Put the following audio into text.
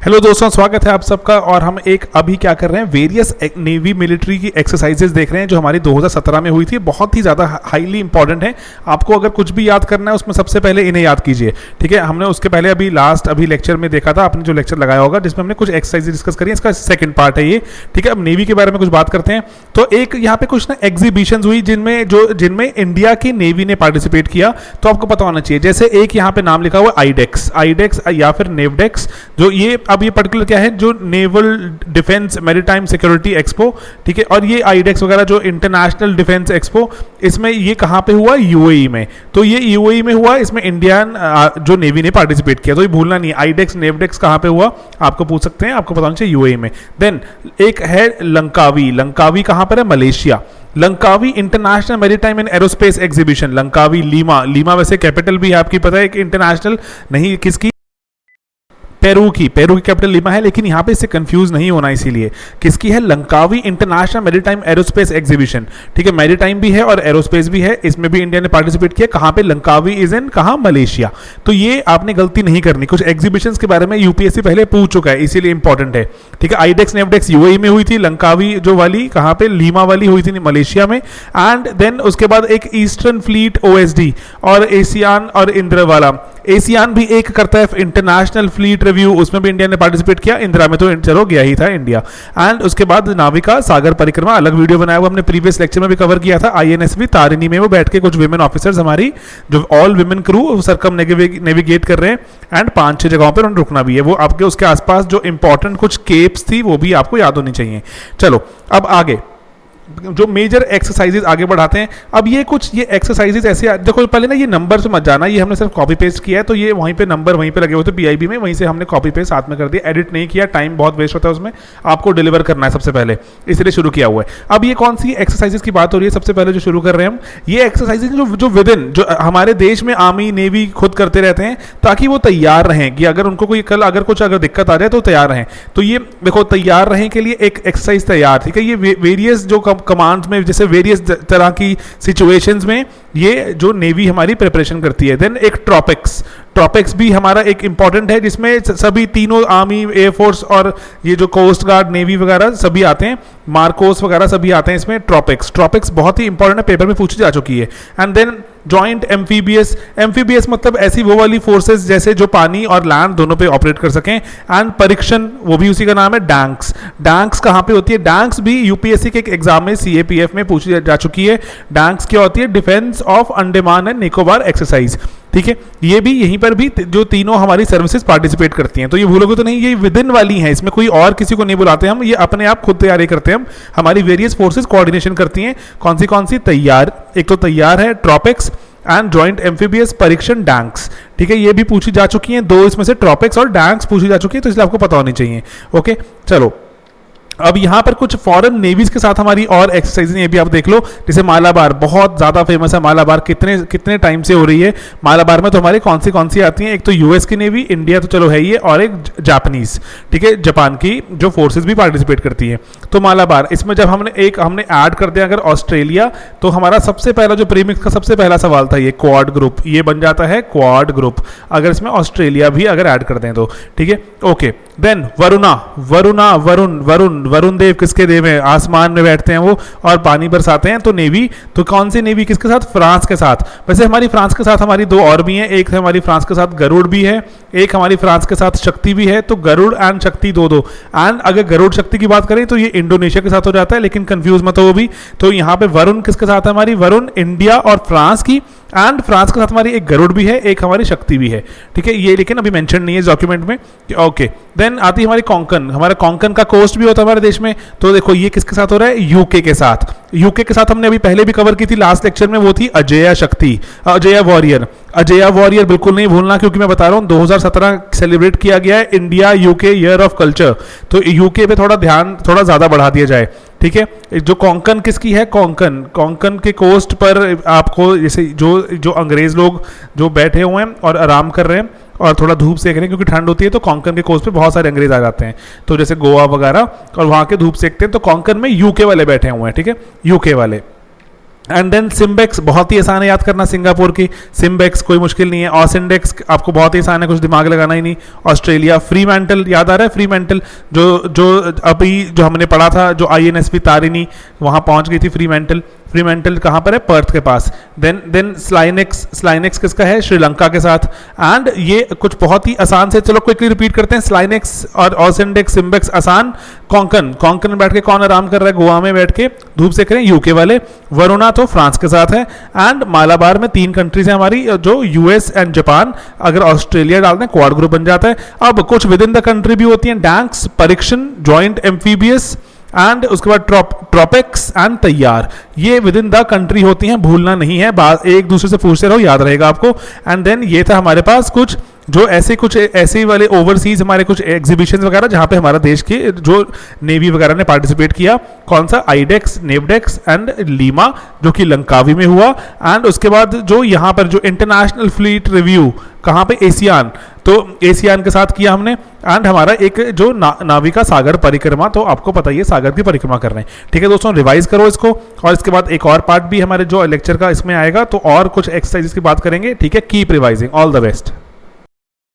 Hello दोस्तों, स्वागत है आप सबका। और हम अभी क्या कर रहे हैं, वेरियस नेवी मिलिट्री की एक्सरसाइजेज देख रहे हैं जो हमारी 2017 में हुई थी। बहुत ही ज़्यादा हाईली इंपॉर्टेंट है। आपको अगर कुछ भी याद करना है उसमें सबसे पहले इन्हें याद कीजिए, ठीक है। हमने उसके पहले अभी लेक्चर में देखा था, आपने जो लेक्चर लगाया होगा जिसमें हमने कुछ एक्सरसाइज डिस्कस करी है, इसका सेकंड पार्ट है ये, ठीक है। अब नेवी के बारे में कुछ बात करते हैं। तो एक यहाँ पे कुछ ना एग्जीबिशन हुई जिनमें इंडिया की नेवी ने पार्टिसिपेट किया, तो आपको पता होना चाहिए। जैसे एक यहाँ पे नाम लिखा हुआ आईडेक्स या फिर नेवडेक्स, जो ये अब ये पर्टिकुलर क्या है, जो naval defence maritime security expo, ठीक है। और ये आईडेक्स वगैरह जो इंटरनेशनल डिफेंस एक्सपो, इसमें ये कहाँ पे हुआ, यूएई में। तो ये यूएई में हुआ, इसमें इंडियन जो नेवी ने पार्टिसिपेट किया। तो ये भूलना नहीं, आईडेक्स नेवडेक्स कहाँ पे हुआ आपको पूछ सकते हैं, आपको पता होना चाहिए यूएई में। देन एक है लंकावी कहाँ पर है, Malaysia. Langkawi international maritime and aerospace exhibition, Langkawi Lima वैसे कैपिटल भी है आपकी पता है, एक इंटरनेशनल नहीं, किसकी, पेरू की कैपिटल लीमा है, लेकिन यहाँ पे इससे कंफ्यूज नहीं होना, इसीलिए किसकी है, Langkawi international maritime aerospace exhibition, ठीक है। मैरीटाइम भी है और एरोस्पेस भी है, इसमें भी इंडिया ने पार्टिसिपेट किया। कहाँ पे, लंकावी इज इन कहाँ, मलेशिया। तो ये आपने गलती नहीं करनी, कुछ एग्जीबिशंस के बारे में यूपीएससी पहले पूछ चुका है, इसीलिए इंपॉर्टेंट है, ठीक है। आईडेक्स नेवडेक्स यूएई में हुई थी, लंकावी जो वाली कहाँ पे, लीमा वाली हुई थी मलेशिया में। एंड देन उसके बाद एक ईस्टर्न फ्लीट ओएसडी और एशियान और इंदिरा वाला, एशियान भी एक करता है इंटरनेशनल फ्लीट रिव्यू, उसमें भी इंडिया ने पार्टिसिपेट किया। इंदिरा में तो चलो गया ही था इंडिया। एंड उसके बाद नाविका सागर परिक्रमा, अलग वीडियो बनाया हुआ, हमने प्रीवियस लेक्चर में भी कवर किया था। आईएनएसवी तारिणी में वो बैठ के कुछ विमेन ऑफिसर्स हमारी जो all women crew circum navigate कर रहे हैं। एंड 5-6 जगहों पर उन्होंने रुकना भी है। वो आपके उसके आसपास जो इंपॉर्टेंट कुछ केप्स थी वो भी आपको याद होनी चाहिए। चलो अब आगे जो मेजर एक्सरसाइजेज आगे बढ़ाते हैं। अब ये एक्सरसाइजेज ऐसे, देखो पहले ना ये नंबर से मत जाना, ये हमने सिर्फ कॉपी पेस्ट किया है, तो ये वहीं पे नंबर वहीं पे लगे हुए थे पीआईबी में, वहीं से हमने कॉपी पेस्ट साथ में कर दिया, एडिट नहीं किया, टाइम बहुत वेस्ट होता है उसमें, आपको डिलीवर करना है सबसे पहले, इसलिए शुरू किया हुआ है। अब ये कौन सी एक्सरसाइजेज की बात हो रही है, सबसे पहले जो शुरू कर रहे हैं हम, ये एक्सरसाइजेज जो विदिन जो हमारे देश में आर्मी नेवी खुद करते रहते हैं, ताकि वो तैयार रहें कि अगर उनको कोई कल अगर दिक्कत आ जाए तो तैयार रहें। तो ये देखो, तैयार रहें के लिए एक एक्सरसाइज तैयार, ठीक है। ये वेरियस जो कमांड्स में, जैसे वेरियस तरह की सिचुएशंस में ये जो नेवी हमारी प्रिपरेशन करती है। देन एक ट्रॉपिक्स भी हमारा एक इंपॉर्टेंट है, जिसमें सभी तीनों आर्मी, एयरफोर्स और ये जो कोस्ट गार्ड, नेवी वगैरह सभी आते हैं, मार्कोस वगैरह सभी आते हैं इसमें। ट्रॉपिक्स बहुत ही इंपॉर्टेंट है, पेपर में पूछी जा चुकी है। एंड देन जॉइंट एम्फीबियस मतलब ऐसी वो वाली फोर्सेस जैसे जो पानी और लैंड दोनों पे ऑपरेट कर सकें। एंड परीक्षण, वो भी उसी का नाम है, डैंक्स कहाँ पे होती है, डैंक्स भी यूपीएससी के एक एग्जाम में सीएपीएफ में पूछी जा चुकी है। डैंक्स क्या होती है, defence of Andaman and Nicobar exercise, ठीक है। ये भी यहीं पर भी जो तीनों हमारी सर्विसेज पार्टिसिपेट करती हैं, तो ये भूलोगे तो नहीं, ये विदिन वाली हैं, इसमें कोई और किसी को नहीं बुलाते हम, ये अपने आप खुद तैयारी करते हैं हम। हमारी वेरियस फोर्सेज कोऑर्डिनेशन करती हैं। कौन सी तैयार, एक तो तैयार है ट्रॉपिक्स एंड जॉइंट एम्फीबियस, परीक्षण, डैंक्स, ठीक है। ये भी पूछी जा चुकी हैं, 2 इसमें से ट्रॉपिक्स और डैंक्स पूछी जा चुकी है, तो इसलिए आपको पता होनी चाहिए। ओके, चलो अब यहाँ पर कुछ फॉरेन नेवीज के साथ हमारी और एक्सरसाइज, ये भी आप देख लो। जैसे मालाबार बहुत ज़्यादा फेमस है, मालाबार कितने टाइम से हो रही है। मालाबार में तो हमारी कौन सी आती हैं, एक तो यूएस की नेवी, इंडिया तो चलो है ही है, और एक जापानीज, ठीक है, जापान की जो फोर्सेज भी पार्टिसिपेट करती हैं। तो मालाबार, इसमें जब हमने ऐड कर दिया अगर ऑस्ट्रेलिया, तो हमारा सबसे पहला जो प्रीमिक्स का सबसे पहला सवाल था, ये क्वाड ग्रुप, ये बन जाता है क्वाड ग्रुप, अगर इसमें ऑस्ट्रेलिया भी अगर ऐड कर दें तो, ठीक है। ओके, देन वरुण देव किसके देव हैं, आसमान में बैठते हैं वो और पानी बरसाते हैं। तो नेवी, तो कौन सी नेवी किसके साथ, फ्रांस के साथ। वैसे हमारी फ्रांस के साथ हमारी 2 और भी हैं, एक हमारी फ्रांस के साथ गरुड़ भी है, एक हमारी फ्रांस के साथ शक्ति भी है। तो गरुड़ एंड शक्ति 2-2। एंड अगर गरुड़ शक्ति की बात करें तो ये इंडोनेशिया के साथ हो जाता है, लेकिन कंफ्यूज मत हो वो भी। तो यहाँ पे वरुण किसके साथ है, हमारी वरुण इंडिया और फ्रांस की, एंड फ्रांस के साथ हमारी एक गरुड़ भी है, एक हमारी शक्ति भी है, ठीक है। ये लेकिन अभी मेंशन नहीं है इस डॉक्यूमेंट में। ओके, देन आती है हमारी कोंकण, हमारा कोंकण का कोस्ट भी होता है हमारे देश में। तो देखो ये किसके साथ हो रहा है, यूके के साथ। यूके के साथ हमने अभी पहले भी कवर की थी लास्ट लेक्चर में, वो थी अजेय शक्ति, अजेय वॉरियर बिल्कुल नहीं भूलना, क्योंकि मैं बता रहा हूँ 2017 सेलिब्रेट किया गया है India UK year of culture, तो यूके पे थोड़ा ध्यान थोड़ा ज्यादा बढ़ा दिया जाए, ठीक है। जो कोंकण किसकी है, कोंकण के कोस्ट पर आपको जैसे जो अंग्रेज लोग जो बैठे हुए हैं और आराम कर रहे हैं और थोड़ा धूप सेक रहे हैं क्योंकि ठंड होती है, तो कोंकण के कोस्ट पे बहुत सारे अंग्रेज आ जाते हैं, तो जैसे गोवा वगैरह, और वहाँ के धूप सेकते हैं। तो कोंकण में यूके वाले बैठे हुए हैं, ठीक है, यूके वाले। एंड देन सिम्बेक्स बहुत ही आसान है याद करना, सिंगापुर की सिम्बेक्स कोई मुश्किल नहीं है। ऑसिंडेक्स आपको बहुत ही आसान है, कुछ दिमाग लगाना ही नहीं। ऑस्ट्रेलिया फ्रीमैंटल याद आ रहा है, फ्रीमैंटल जो अभी जो हमने पढ़ा था, जो INSP तारिणी वहाँ पहुँच गई थी फ्रीमैंटल। फ्रीमैंटल कहाँ पर है, पर्थ के पास। देन स्लाइनेक्स किसका है, श्रीलंका के साथ। एंड ये कुछ बहुत ही आसान से, चलो क्विकली रिपीट करते हैं। स्लाइनेक्स और ऑसिंडेक्स सिम्बेक्स आसान। कोंकण में बैठ के कौन आराम कर रहा है, गोवा में बैठ के धूप सेक रहे हैं, यूके वाले। वरुणा तो फ्रांस के साथ है। एंड मालाबार में 3 कंट्रीज है हमारी, जो US एंड जापान। अगर ऑस्ट्रेलिया डाल दें क्वाड ग्रुप बन जाता है। अब कुछ विद इन द कंट्री भी होती हैं, डैंक्स, परीक्षण, जॉइंट एम्फीबियस एंड उसके बाद ट्रॉपिक्स एंड तैयार। ये विद इन द कंट्री होती हैं, भूलना नहीं है, एक दूसरे से पूछते रहो, याद रहेगा आपको। एंड देन ये था हमारे पास कुछ जो ऐसे वाले ओवरसीज हमारे कुछ एग्जीबिशन वगैरह, जहाँ पे हमारा देश के जो नेवी वगैरह ने पार्टिसिपेट किया। कौन सा, आईडेक्स, नेवडेक्स एंड लीमा, जो कि लंकावी में हुआ। एंड उसके बाद जो यहाँ पर जो इंटरनेशनल फ्लीट रिव्यू, कहाँ पे, एशियान, तो एशियान के साथ किया हमने। एंड हमारा एक जो नाविका सागर परिक्रमा, तो आपको पता ही है सागर की परिक्रमा कर रहे हैं। ठीक है दोस्तों, रिवाइज करो इसको। और इसके बाद एक और पार्ट भी हमारे जो लेक्चर का इसमें आएगा, तो और कुछ एक्सरसाइजेस की बात करेंगे। ठीक है, keep revising, all the best.